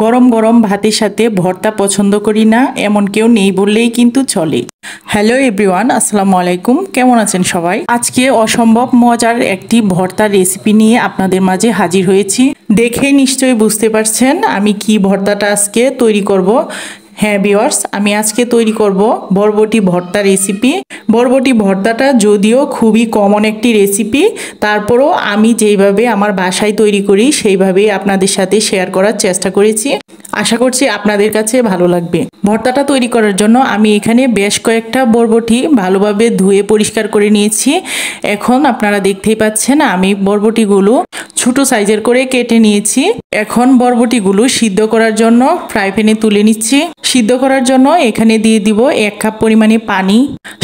গরম গরম ভাতের সাথে ভর্তা পছন্দ করি না এমন কেউ নেই বললেই কিন্তু চলে। হ্যালো এভরিওয়ান, আসসালামু আলাইকুম। কেমন আছেন সবাই? আজকে অসম্ভব মজার একটি ভর্তার রেসিপি নিয়ে আপনাদের মাঝে হাজির হয়েছি। দেখে নিশ্চয়ই বুঝতে পারছেন আমি কি ভর্তাটা আজকে তৈরি করব। হ্যাঁ ভিউয়ার্স, আমি আজকে তৈরি করব বরবটি ভর্তা রেসিপি। বরবটি ভর্তাটা যদিও খুবই কমন একটি রেসিপি, তারপরও আমি যেইভাবে আমার বাসায় তৈরি করি সেইভাবেই আপনাদের সাথে শেয়ার করার চেষ্টা করেছি। আশা করছি আপনাদের কাছে ভালো লাগবে। ভর্তাটা তৈরি করার জন্য আমি এখানে বেশ কয়েকটা বরবটি ভালোভাবে ধুয়ে পরিষ্কার করে নিয়েছি। এখন আপনারা দেখতেই পাচ্ছেন আমি বরবটিগুলো ছোট সাইজের করে কেটে নিয়েছি। এখন বরবটিগুলো সিদ্ধ করার জন্য ফ্রাই প্যানে তুলে নিচ্ছি। সিদ্ধ করার জন্য এখানে দিয়ে দিব 1 কাপ পরিমাণে পানি,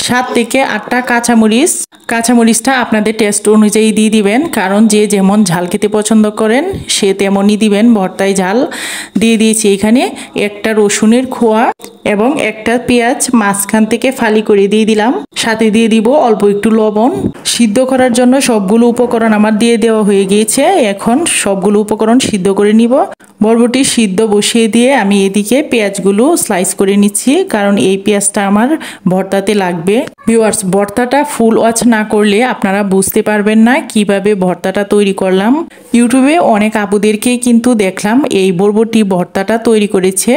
7 থেকে 8টা কাঁচামরিচ। কাঁচামরিচটা আপনাদের টেস্ট অনুযায়ী দিয়ে দিবেন, কারণ যে যেমন ঝাল খেতে পছন্দ করেন সে তেমনই দিবেন ভর্তায় ঝাল। দিয়ে দিয়েছি এখানে একটা রসুনের খোয়া এবং একটা পেঁয়াজ মাঝখান থেকে ফালি করে দিয়ে দিলাম। সাথে দিয়ে দিব অল্প একটু লবণ। সিদ্ধ করার জন্য সবগুলো উপকরণ আমার দিয়ে দেওয়া হয়ে গিয়েছে। এখন সবগুলো উপকরণ সিদ্ধ করে নিব। বরবটি সিদ্ধ বসিয়ে দিয়ে আমি এদিকে পেঁয়াজগুলো স্লাইস করে নিচ্ছি, কারণ এই পেঁয়াজটা আমার ভর্তাতে লাগবে। ভিউয়ার্স, ভর্তাটা ফুল ওয়াচ না করলে আপনারা বুঝতে পারবেন না কিভাবে ভর্তাটা তৈরি করলাম। ইউটিউবে অনেক আপুদেরকেই কিন্তু দেখলাম এই বরবটি ভর্তাটা তৈরি করেছে,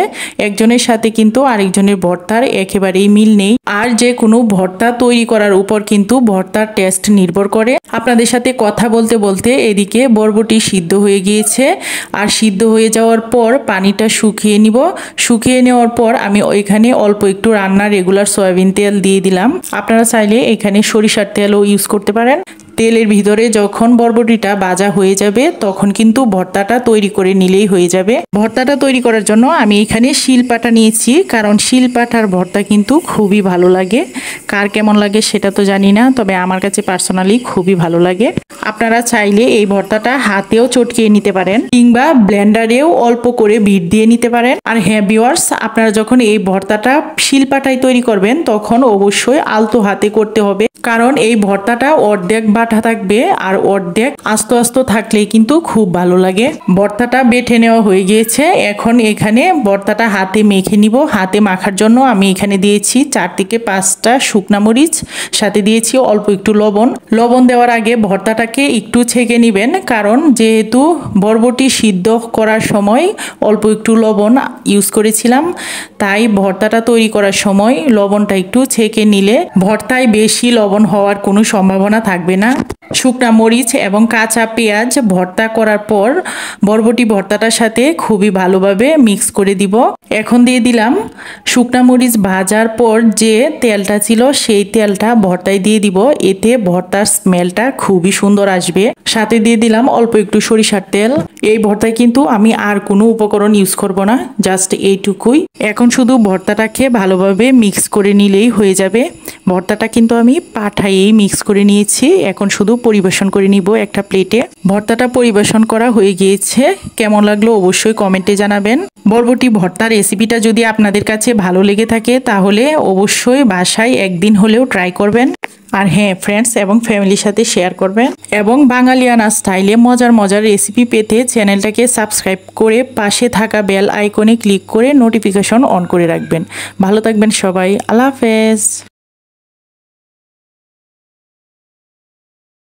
একজনের সাথে কিন্তু আরেকজনের ভর্তার একেবারেই মিল নেই। আর যে কোনো ভর্তা তৈরি করার উপর কিন্তু ভর্তার টেস্ট নির্ভর করে। আপনাদের সাথে কথা বলতে বলতে এদিকে বরবটি সিদ্ধ হয়ে গিয়েছে। আর সিদ্ধ হয়ে যাওয়ার পর পানিটা শুকিয়ে নিব। শুকিয়ে নেওয়ার পর আমি ওইখানে অল্প একটু রান্নার রেগুলার সয়াবিন তেল দিয়ে দিলাম। আপনারা চাইলে এখানে সরিষার তেলও ইউজ করতে পারেন। তেলের ভিতরে যখন বরবটিটা ভাজা হয়ে যাবে তখন কিন্তু ভর্তাটা তৈরি করে নিলেই হয়ে যাবে। ভর্তাটা তৈরি করার জন্য আমি এখানে শিলপাটা নিয়েছি, কারণ শিলপাটার ভর্তা কিন্তু খুবই ভালো লাগে। কার কেমন লাগে সেটা তো জানি না, তবে আমার কাছে পার্সোনালি খুবই ভালো লাগে। আপনারা চাইলে এই ভর্তাটা হাতেও চটকিয়ে নিতে পারেন, কিংবা ব্লেন্ডারেও অল্প করে বিট দিয়ে নিতে পারেন। আর হ্যাঁ ভিউয়ার্স, আপনারা যখন এই ভর্তাটা শিলপাটায় তৈরি করবেন তখন অবশ্যই আলতো হাতে করতে হবে, কারণ এই ভর্তাটা অর্ধেক বাটা থাকবে আর অর্ধেক আস্ত আস্ত থাকলেই কিন্তু খুব ভালো লাগে। ভর্তাটা বেটে নেওয়া হয়ে গিয়েছে। এখন এখানে ভর্তাটা হাতে মেখে নিব। হাতে মাখার জন্য আমি এখানে দিয়েছি 4 থেকে 5টা শুকনা মরিচ, সাথে দিয়েছি অল্প একটু লবণ। লবণ দেওয়ার আগে ভর্তাটাকে একটু ছেঁকে নেবেন, কারণ যেহেতু বরবটি সিদ্ধ করার সময় অল্প একটু লবণ ইউজ করেছিলাম, তাই ভর্তাটা তৈরি করার সময় লবণটা একটু ছেঁকে নিলে ভর্তায় বেশি লবণ হওয়ার কোনো সম্ভাবনা থাকবে না। শুকনা মরিচ এবং কাঁচা পেঁয়াজ ভর্তা করার পর বরবটি ভর্তাটার সাথে খুবই ভালোভাবে মিক্স করে দিব। এখন দিয়ে দিলাম শুকনা মরিচ ভাজার পর যে তেলটা ছিল সেই তেলটা ভর্তায় দিয়ে দিব, এতে ভর্তার স্মেলটা খুবই সুন্দর আসবে। সাথে দিয়ে দিলাম অল্প একটু সরিষার তেল। এই ভর্তায় কিন্তু আমি আর কোনো উপকরণ ইউজ করব না, জাস্ট এইটুকুই। এখন শুধু ভর্তাটাকে ভালোভাবে মিক্স করে নিলেই হয়ে যাবে। ভর্তাটা কিন্তু আমি পাঠায়েই মিক্স করে নিয়েছি। এখন শুধু পরিবেশন করে নিব একটা প্লেটে। ভর্তাটা পরিবেশন করা হয়ে গিয়েছে। কেমন লাগলো অবশ্যই কমেন্টে জানাবেন। বরবটি ভর্তা রেসিপিটা যদি আপনাদের কাছে ভালো লেগে থাকে তাহলে অবশ্যই বাসায় একদিন হলেও ট্রাই করবেন। আর হ্যাঁ, ফ্রেন্ডস এবং ফ্যামিলির সাথে শেয়ার করবেন। এবং বাঙালিয়ানা স্টাইলে মজার মজার রেসিপি পেতে চ্যানেলটাকে সাবস্ক্রাইব করে পাশে থাকা বেল আইকনে ক্লিক করে নোটিফিকেশন অন করে রাখবেন। ভালো থাকবেন সবাই। আল্লাহ হাফেজ।